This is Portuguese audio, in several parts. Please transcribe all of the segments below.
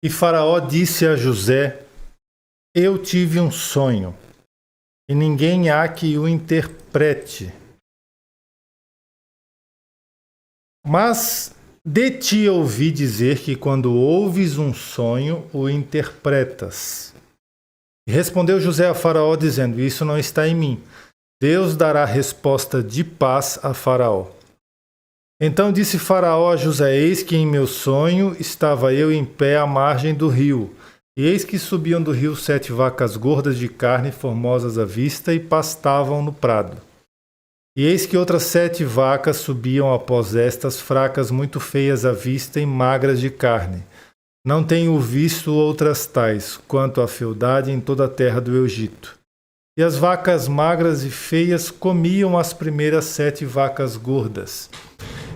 E Faraó disse a José: Eu tive um sonho, e ninguém há que o interprete. Mas de ti ouvi dizer que quando ouves um sonho, o interpretas. E respondeu José a Faraó, dizendo: Isso não está em mim. Deus dará resposta de paz a Faraó. Então disse Faraó a José: Eis que em meu sonho estava eu em pé à margem do rio, e eis que subiam do rio 7 vacas gordas de carne, formosas à vista, e pastavam no prado. E eis que outras 7 vacas subiam após estas, fracas, muito feias à vista e magras de carne. Não tenho visto outras tais, quanto à fealdade em toda a terra do Egito. E as vacas magras e feias comiam as primeiras 7 vacas gordas,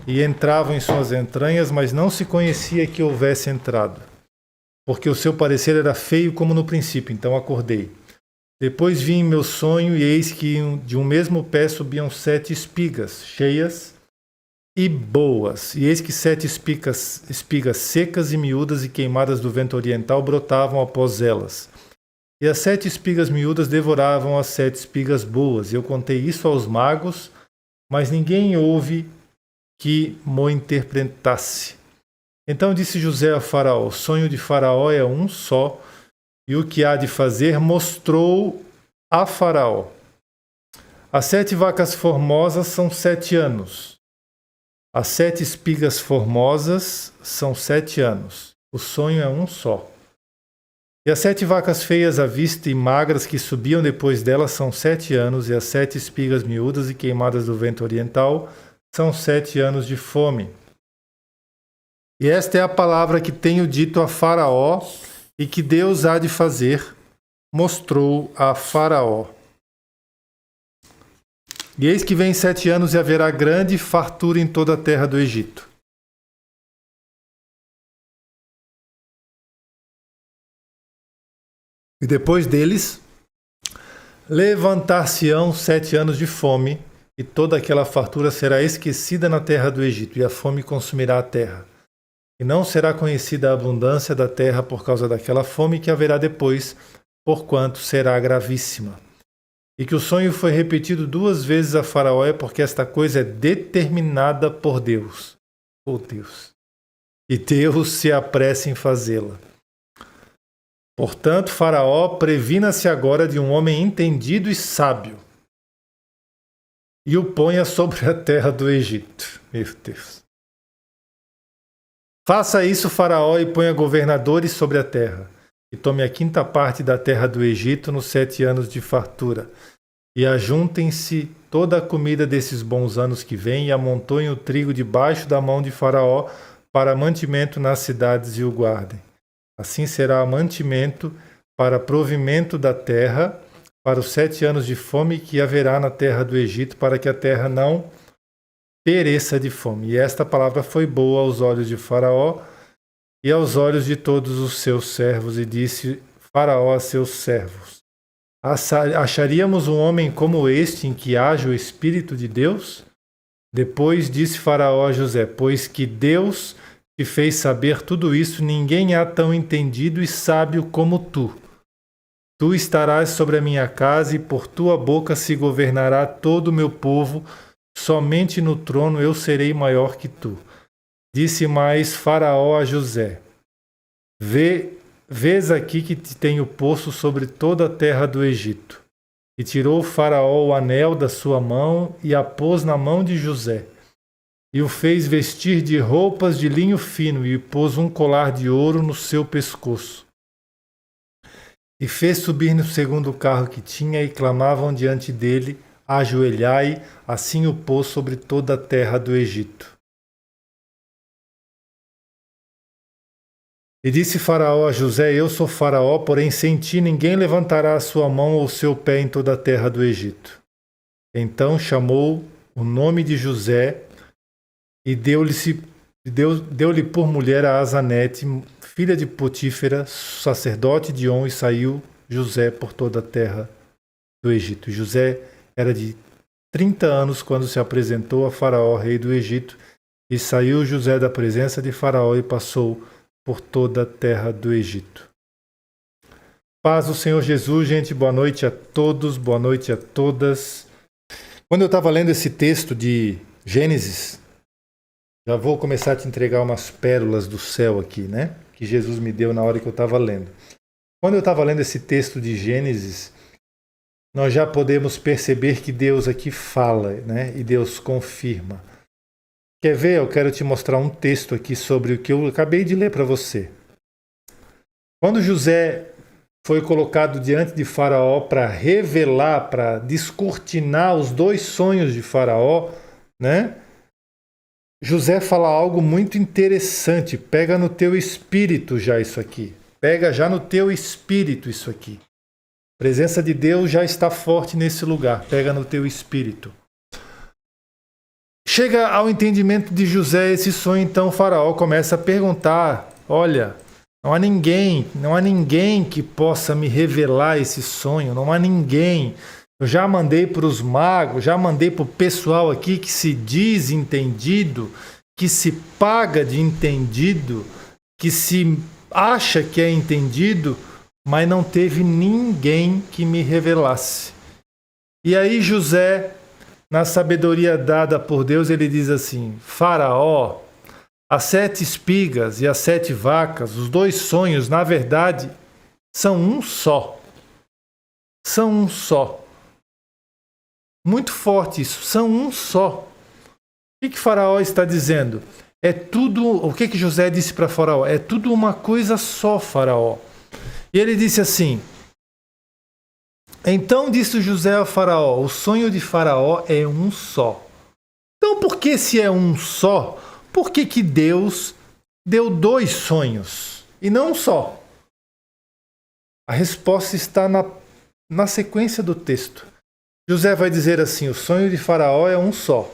e entravam em suas entranhas, mas não se conhecia que houvesse entrado, porque o seu parecer era feio como no princípio. Então acordei. Depois vi em meu sonho, e eis que de um mesmo pé subiam 7 espigas, cheias e boas. E eis que 7 espigas secas e miúdas e queimadas do vento oriental brotavam após elas. E as 7 espigas miúdas devoravam as 7 espigas boas. E eu contei isso aos magos, mas ninguém houve que mo interpretasse. Então disse José a Faraó: O sonho de Faraó é um só, e o que há de fazer mostrou a Faraó. As 7 vacas formosas são 7 anos. As 7 espigas formosas são 7 anos. O sonho é um só. E as 7 vacas feias à vista e magras que subiam depois delas são 7 anos, e as 7 espigas miúdas e queimadas do vento oriental são 7 anos de fome. E esta é a palavra que tenho dito a Faraó, e que Deus há de fazer, mostrou a Faraó. E eis que vem 7 anos, e haverá grande fartura em toda a terra do Egito. E depois deles, levantar-se-ão 7 anos de fome, e toda aquela fartura será esquecida na terra do Egito, e a fome consumirá a terra. E não será conhecida a abundância da terra por causa daquela fome que haverá depois, porquanto será gravíssima. E que o sonho foi repetido 2 vezes a Faraó é porque esta coisa é determinada por Deus. Oh Deus! E Deus se apressa em fazê-la. Portanto, Faraó, previna-se agora de um homem entendido e sábio, e o ponha sobre a terra do Egito. Meu Deus! Faça isso, Faraó, e ponha governadores sobre a terra, e tome a 5ª parte da terra do Egito nos 7 anos de fartura, e ajuntem-se toda a comida desses bons anos que vêm, e amontoem o trigo debaixo da mão de Faraó para mantimento nas cidades e o guardem. Assim será mantimento para provimento da terra, para os 7 anos de fome que haverá na terra do Egito, para que a terra não pereça de fome. E esta palavra foi boa aos olhos de Faraó e aos olhos de todos os seus servos. E disse Faraó a seus servos: Acharíamos um homem como este em que haja o Espírito de Deus? Depois disse Faraó a José: Pois que Deus te fez saber tudo isso, ninguém há tão entendido e sábio como tu. Tu estarás sobre a minha casa, e por tua boca se governará todo o meu povo. Somente no trono eu serei maior que tu. Disse mais Faraó a José: Vês aqui que te tenho posto sobre toda a terra do Egito. E tirou Faraó o anel da sua mão e a pôs na mão de José. E o fez vestir de roupas de linho fino, e pôs um colar de ouro no seu pescoço. E fez subir no 2º carro que tinha, e clamavam diante dele: Ajoelhai. Assim o pôs sobre toda a terra do Egito. E disse Faraó a José: Eu sou Faraó, porém sem ti ninguém levantará a sua mão ou o seu pé em toda a terra do Egito. Então chamou o nome de José e deu-lhe por mulher a Azanete, filha de Potífera, sacerdote de On, e saiu José por toda a terra do Egito. José era de 30 anos quando se apresentou a Faraó, rei do Egito, e saiu José da presença de Faraó e passou por toda a terra do Egito. Paz do Senhor Jesus, gente, boa noite a todos, boa noite a todas. Quando eu estava lendo esse texto de Gênesis, já vou começar a te entregar umas pérolas do céu aqui, né? Que Jesus me deu na hora que eu estava lendo. Quando eu estava lendo esse texto de Gênesis, nós já podemos perceber que Deus aqui fala, né? E Deus confirma. Quer ver? Eu quero te mostrar um texto aqui sobre o que eu acabei de ler para você. Quando José foi colocado diante de Faraó para revelar, para descortinar os 2 sonhos de Faraó, né? José fala algo muito interessante. Pega no teu espírito já isso aqui. Pega já no teu espírito isso aqui. A presença de Deus já está forte nesse lugar. Pega no teu espírito. Chega ao entendimento de José esse sonho, então Faraó começa a perguntar: olha, não há ninguém que possa me revelar esse sonho, não há ninguém. Eu já mandei para os magos, já mandei para o pessoal aqui que se diz entendido, que se paga de entendido, que se acha que é entendido, mas não teve ninguém que me revelasse. E aí José, na sabedoria dada por Deus, ele diz assim: Faraó, as 7 espigas e as 7 vacas, os 2 sonhos, na verdade, são um só. São um só. Muito forte isso, são um só. O que Faraó está dizendo? É tudo, o que José disse para Faraó? É tudo uma coisa só, Faraó. E ele disse assim: então disse José a Faraó, o sonho de Faraó é um só. Então por que se é um só, por que Deus deu 2 sonhos e não um só? A resposta está na sequência do texto. José vai dizer assim: o sonho de Faraó é um só.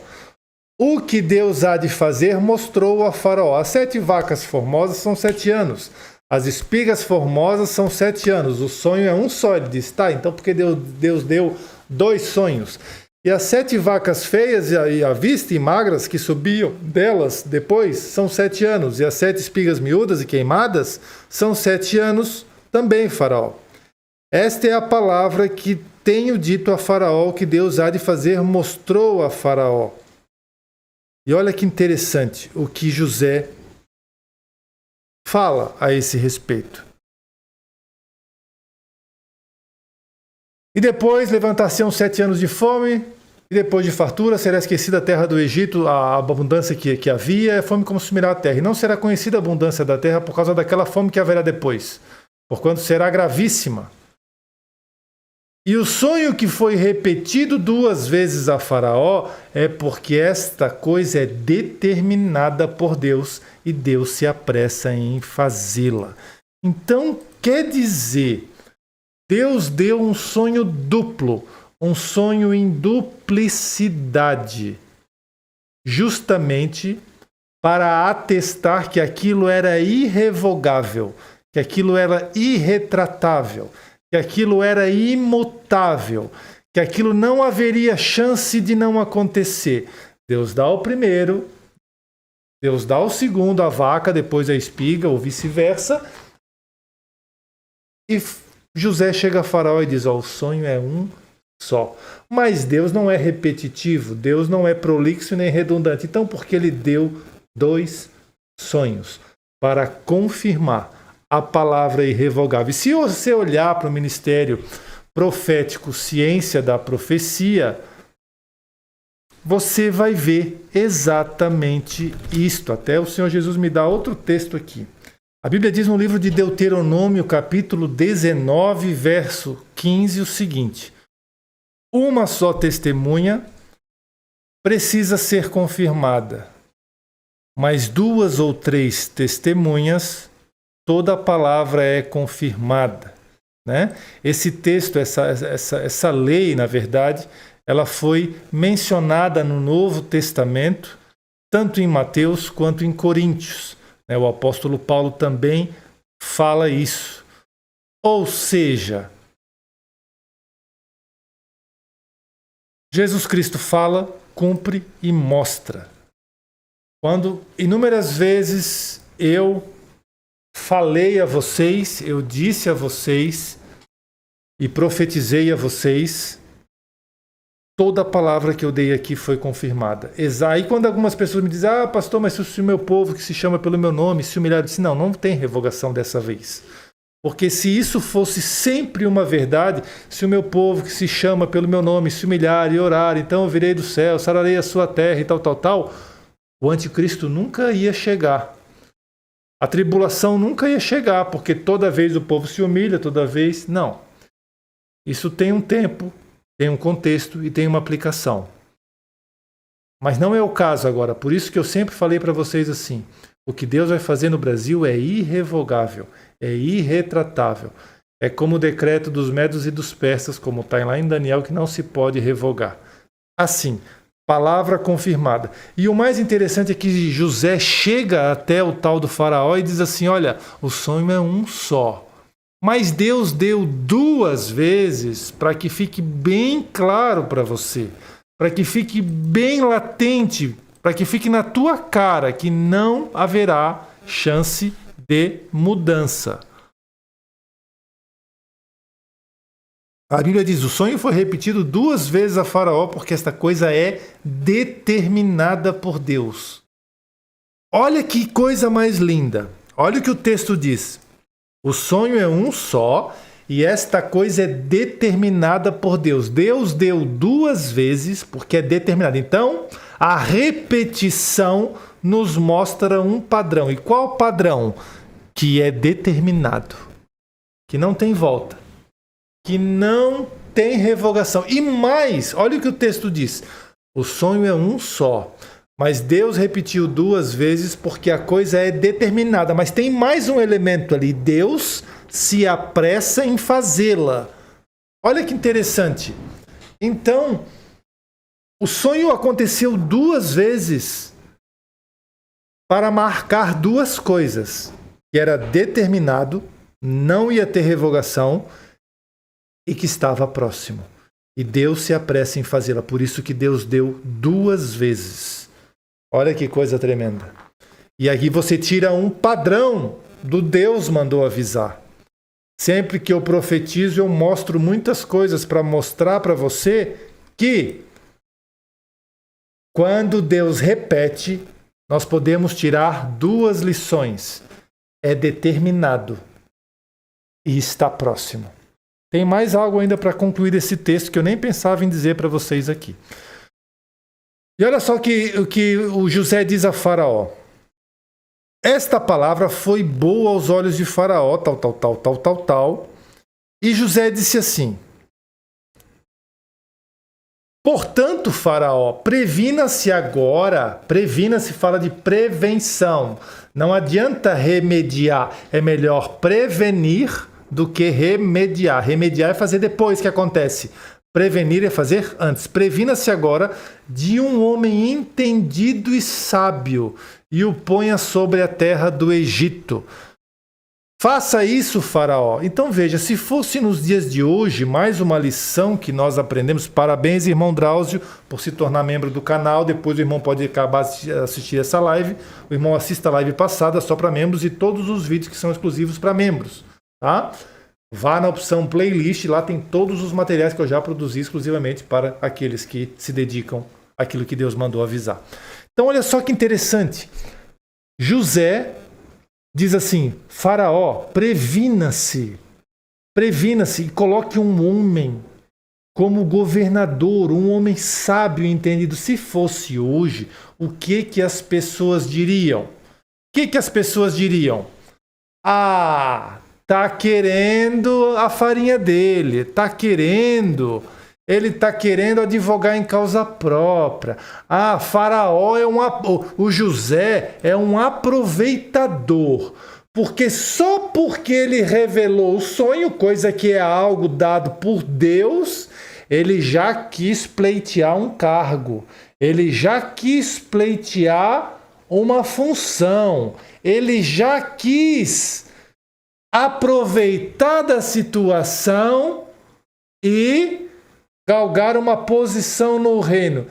O que Deus há de fazer mostrou a Faraó. As 7 vacas formosas são 7 anos. As espigas formosas são 7 anos. O sonho é um só. Ele disse: tá, então porque Deus deu 2 sonhos? E as 7 vacas feias e à vista e magras que subiam delas depois são 7 anos. E as 7 espigas miúdas e queimadas são 7 anos também, Faraó. Esta é a palavra que tenho dito a Faraó, que Deus há de fazer, mostrou a Faraó. E olha que interessante o que José fala a esse respeito. E depois levantar-se-ão 7 anos de fome, e depois de fartura será esquecida a terra do Egito, a abundância que havia, a fome consumirá a terra. E não será conhecida a abundância da terra por causa daquela fome que haverá depois, porquanto será gravíssima. E o sonho que foi repetido 2 vezes a Faraó é porque esta coisa é determinada por Deus e Deus se apressa em fazê-la. Então, quer dizer, Deus deu um sonho duplo, um sonho em duplicidade, justamente para atestar que aquilo era irrevogável, que aquilo era irretratável, que aquilo era imutável, que aquilo não haveria chance de não acontecer. Deus dá o primeiro, Deus dá o segundo, a vaca, depois a espiga, ou vice-versa. E José chega a Faraó e diz: o sonho é um só. Mas Deus não é repetitivo, Deus não é prolixo nem redundante. Então, porque ele deu 2 sonhos para confirmar a palavra irrevogável. E se você olhar para o ministério profético, ciência da profecia, você vai ver exatamente isto. Até o Senhor Jesus me dá outro texto aqui. A Bíblia diz no livro de Deuteronômio, capítulo 19, verso 15, o seguinte: uma só testemunha precisa ser confirmada, mas 2 ou 3 testemunhas, toda a palavra é confirmada, né? Esse texto, essa lei, na verdade, ela foi mencionada no Novo Testamento, tanto em Mateus quanto em Coríntios. O apóstolo Paulo também fala isso. Ou seja, Jesus Cristo fala, cumpre e mostra. Quando inúmeras vezes eu falei a vocês, eu disse a vocês e profetizei a vocês. Toda a palavra que eu dei aqui foi confirmada. Aí quando algumas pessoas me dizem, pastor, mas se o meu povo que se chama pelo meu nome se humilhar, eu disse, não tem revogação dessa vez. Porque se isso fosse sempre uma verdade, se o meu povo que se chama pelo meu nome se humilhar e orar, então eu virei do céu, sararei a sua terra e tal, o anticristo nunca ia chegar. A tribulação nunca ia chegar, porque toda vez o povo se humilha, toda vez... Não. Isso tem um tempo, tem um contexto e tem uma aplicação. Mas não é o caso agora. Por isso que eu sempre falei para vocês assim, o que Deus vai fazer no Brasil é irrevogável, é irretratável. É como o decreto dos medos e dos persas, como está lá em Daniel, que não se pode revogar. Assim, palavra confirmada. E o mais interessante é que José chega até o tal do faraó e diz assim, olha, o sonho é um só. Mas Deus deu 2 vezes para que fique bem claro para você, para que fique bem latente, para que fique na tua cara que não haverá chance de mudança. A Bíblia diz, o sonho foi repetido 2 vezes a Faraó, porque esta coisa é determinada por Deus. Olha que coisa mais linda. Olha o que o texto diz. O sonho é um só e esta coisa é determinada por Deus. Deus deu 2 vezes porque é determinado. Então, a repetição nos mostra um padrão. E qual padrão? Que é determinado. Que não tem volta. Que não tem revogação. E mais, olha o que o texto diz. O sonho é um só. Mas Deus repetiu 2 vezes porque a coisa é determinada. Mas tem mais um elemento ali. Deus se apressa em fazê-la. Olha que interessante. Então, o sonho aconteceu 2 vezes para marcar 2 coisas. Que era determinado, não ia ter revogação e que estava próximo. E Deus se apressa em fazê-la. Por isso que Deus deu 2 vezes. Olha que coisa tremenda. E aqui você tira um padrão do Deus mandou avisar. Sempre que eu profetizo, eu mostro muitas coisas para mostrar para você que quando Deus repete, nós podemos tirar 2 lições. É determinado e está próximo. Tem mais algo ainda para concluir esse texto que eu nem pensava em dizer para vocês aqui. E olha só o que o José diz a Faraó. Esta palavra foi boa aos olhos de Faraó, tal. E José disse assim, portanto, Faraó, previna-se agora. Previna-se fala de prevenção. Não adianta remediar, é melhor prevenir do que remediar. Remediar é fazer depois que acontece. Prevenir é fazer antes. Previna-se agora de um homem entendido e sábio e o ponha sobre a terra do Egito. Faça isso, Faraó. Então veja, se fosse nos dias de hoje, mais uma lição que nós aprendemos. Parabéns, irmão Drauzio, por se tornar membro do canal. Depois o irmão pode acabar de assistir essa live. O irmão assista a live passada só para membros e todos os vídeos que são exclusivos para membros. Tá? Vá na opção playlist, lá tem todos os materiais que eu já produzi exclusivamente para aqueles que se dedicam àquilo que Deus mandou avisar. Então olha só que interessante. José diz assim, Faraó, previna-se e coloque um homem como governador, um homem sábio e entendido. Se fosse hoje, o que as pessoas diriam? O que as pessoas diriam? Tá querendo a farinha dele, ele tá querendo advogar em causa própria. Faraó o José é um aproveitador, porque só porque ele revelou o sonho, coisa que é algo dado por Deus, ele já quis pleitear um cargo, ele já quis pleitear uma função, ele já quis aproveitar da situação e galgar uma posição no reino.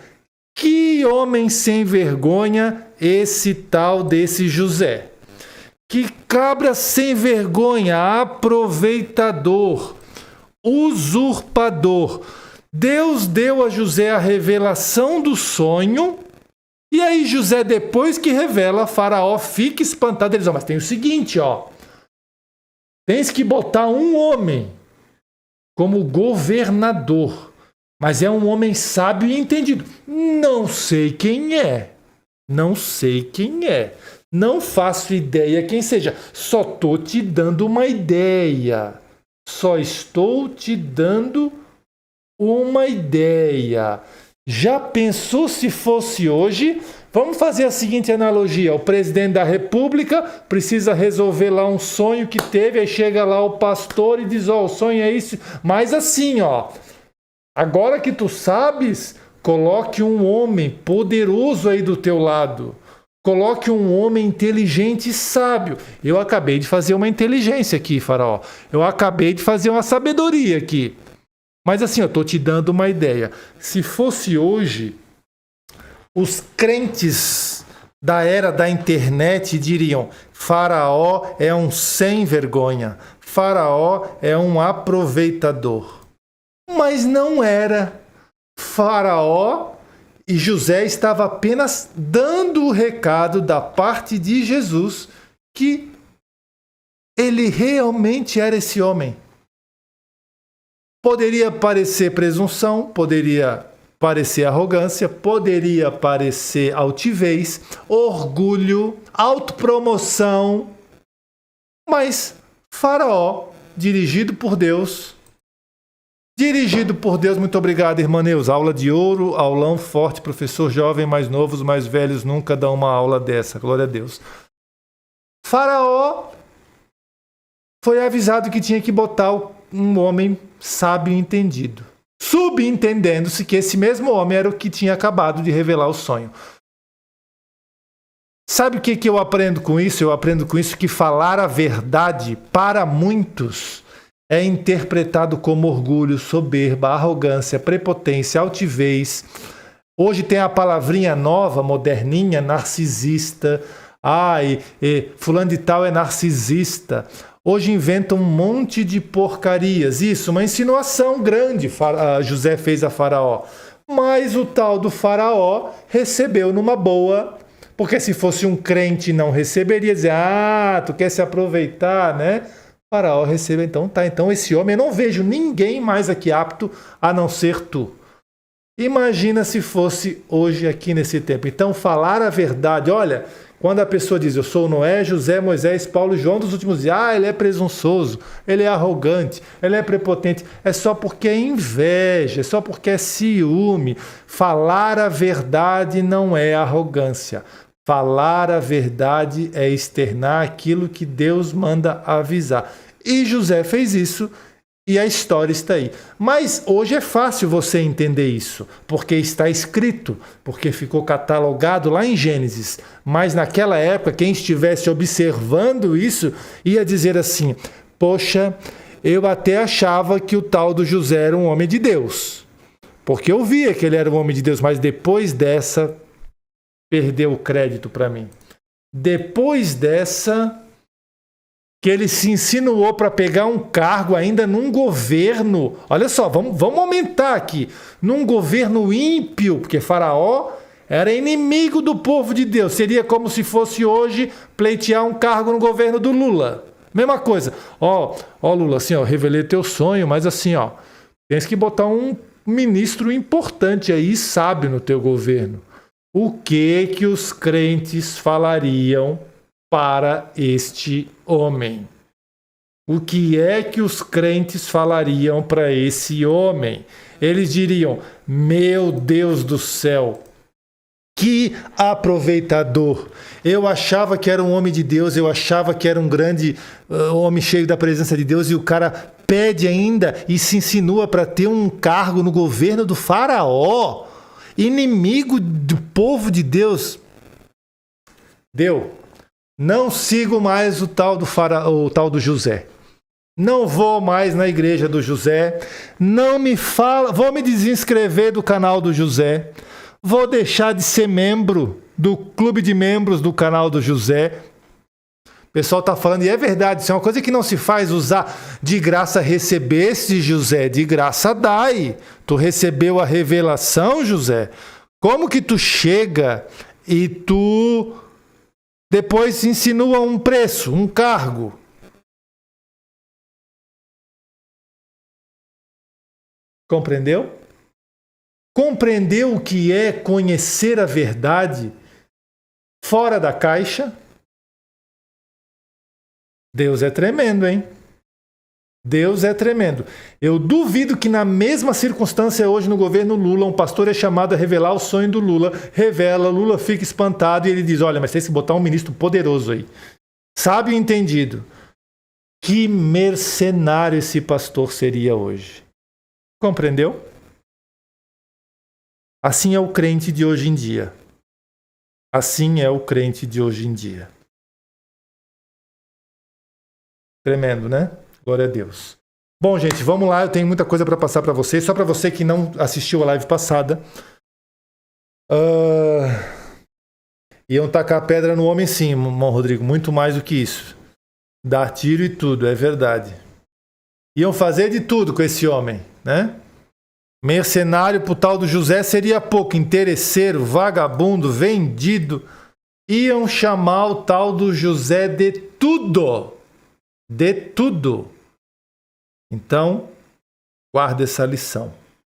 Que homem sem vergonha esse tal desse José. Que cabra sem vergonha, aproveitador, usurpador. Deus deu a José a revelação do sonho, e aí José, depois que revela, Faraó fica espantado. Ele diz, mas tem o seguinte, tens que botar um homem como governador, mas é um homem sábio e entendido. Não sei quem é. Não faço ideia quem seja. Só estou te dando uma ideia. Já pensou se fosse hoje? Vamos fazer a seguinte analogia. O presidente da República precisa resolver lá um sonho que teve, aí chega lá o pastor e diz, o sonho é isso, mas assim, agora que tu sabes, coloque um homem poderoso aí do teu lado. Coloque um homem inteligente e sábio. Eu acabei de fazer uma inteligência aqui, Faraó. Eu acabei de fazer uma sabedoria aqui. Mas assim, eu estou te dando uma ideia. Se fosse hoje, os crentes da era da internet diriam, Faraó é um sem vergonha. Faraó é um aproveitador. Mas não era. Faraó e José estava apenas dando o recado da parte de Jesus que ele realmente era esse homem. Poderia parecer presunção, poderia parecer arrogância, poderia parecer altivez, orgulho, autopromoção, mas Faraó, dirigido por Deus, muito obrigado, irmã Neuza. Aula de ouro, aulão forte, professor jovem, mais novos, mais velhos, nunca dão uma aula dessa. Glória a Deus. Faraó foi avisado que tinha que botar um homem sábio e entendido. Subentendendo-se que esse mesmo homem era o que tinha acabado de revelar o sonho. Sabe o que eu aprendo com isso? Eu aprendo com isso que falar a verdade, para muitos, é interpretado como orgulho, soberba, arrogância, prepotência, altivez. Hoje tem a palavrinha nova, moderninha, narcisista. Fulano de tal é narcisista. Hoje inventam um monte de porcarias. Isso, uma insinuação grande José fez a Faraó. Mas o tal do Faraó recebeu numa boa, porque se fosse um crente não receberia, dizer, tu quer se aproveitar, né? Faraó recebeu, então esse homem, eu não vejo ninguém mais aqui apto a não ser tu. Imagina se fosse hoje aqui nesse tempo. Então falar a verdade, olha, quando a pessoa diz, eu sou Noé, José, Moisés, Paulo, João dos últimos dias, ele é presunçoso, ele é arrogante, ele é prepotente, é só porque é inveja, é só porque é ciúme. Falar a verdade não é arrogância. Falar a verdade é externar aquilo que Deus manda avisar. E José fez isso e a história está aí. Mas hoje é fácil você entender isso, porque está escrito, porque ficou catalogado lá em Gênesis. Mas naquela época, quem estivesse observando isso ia dizer assim, poxa, eu até achava que o tal do José era um homem de Deus. Porque eu via que ele era um homem de Deus, mas depois dessa, perdeu o crédito para mim. Depois dessa, que ele se insinuou para pegar um cargo ainda num governo, olha só, vamos aumentar aqui, num governo ímpio, porque Faraó era inimigo do povo de Deus, seria como se fosse hoje pleitear um cargo no governo do Lula, mesma coisa, Lula, assim, revelei teu sonho, mas assim, tens que botar um ministro importante aí, sábio no teu governo. O que os crentes falariam para este homem? O que é que os crentes falariam para esse homem? Eles diriam, meu Deus do céu, que aproveitador. Eu achava que era um homem de Deus, eu achava que era um grande homem cheio da presença de Deus, e o cara pede ainda e se insinua para ter um cargo no governo do Faraó, inimigo do povo de Deus. Não sigo mais o tal do José. Não vou mais na igreja do José. Não me fala. Vou me desinscrever do canal do José. Vou deixar de ser membro do clube de membros do canal do José. pessoal está falando, e é verdade, isso é uma coisa que não se faz, usar de graça recebeste, José, de graça dai. Tu recebeu a revelação, José. Como que tu chega e tu depois insinua um preço, um cargo? Compreendeu? Compreendeu o que é conhecer a verdade fora da caixa? Deus é tremendo, hein? Deus é tremendo. Eu duvido que na mesma circunstância hoje no governo Lula, um pastor é chamado a revelar o sonho do Lula, revela, Lula fica espantado e ele diz, olha, mas tem que botar um ministro poderoso aí. Sábio e entendido. Que mercenário esse pastor seria hoje. Compreendeu? Assim é o crente de hoje em dia. Assim é o crente de hoje em dia. Tremendo, né? Glória a Deus. Bom, gente, vamos lá. Eu tenho muita coisa para passar para vocês. Só para você que não assistiu a live passada. Iam tacar pedra no homem, sim, irmão Rodrigo. Muito mais do que isso. Dar tiro e tudo, é verdade. Iam fazer de tudo com esse homem, né? Mercenário pro tal do José seria pouco. Interesseiro, vagabundo, vendido. Iam chamar o tal do José de tudo. De tudo. Então, guarda essa lição.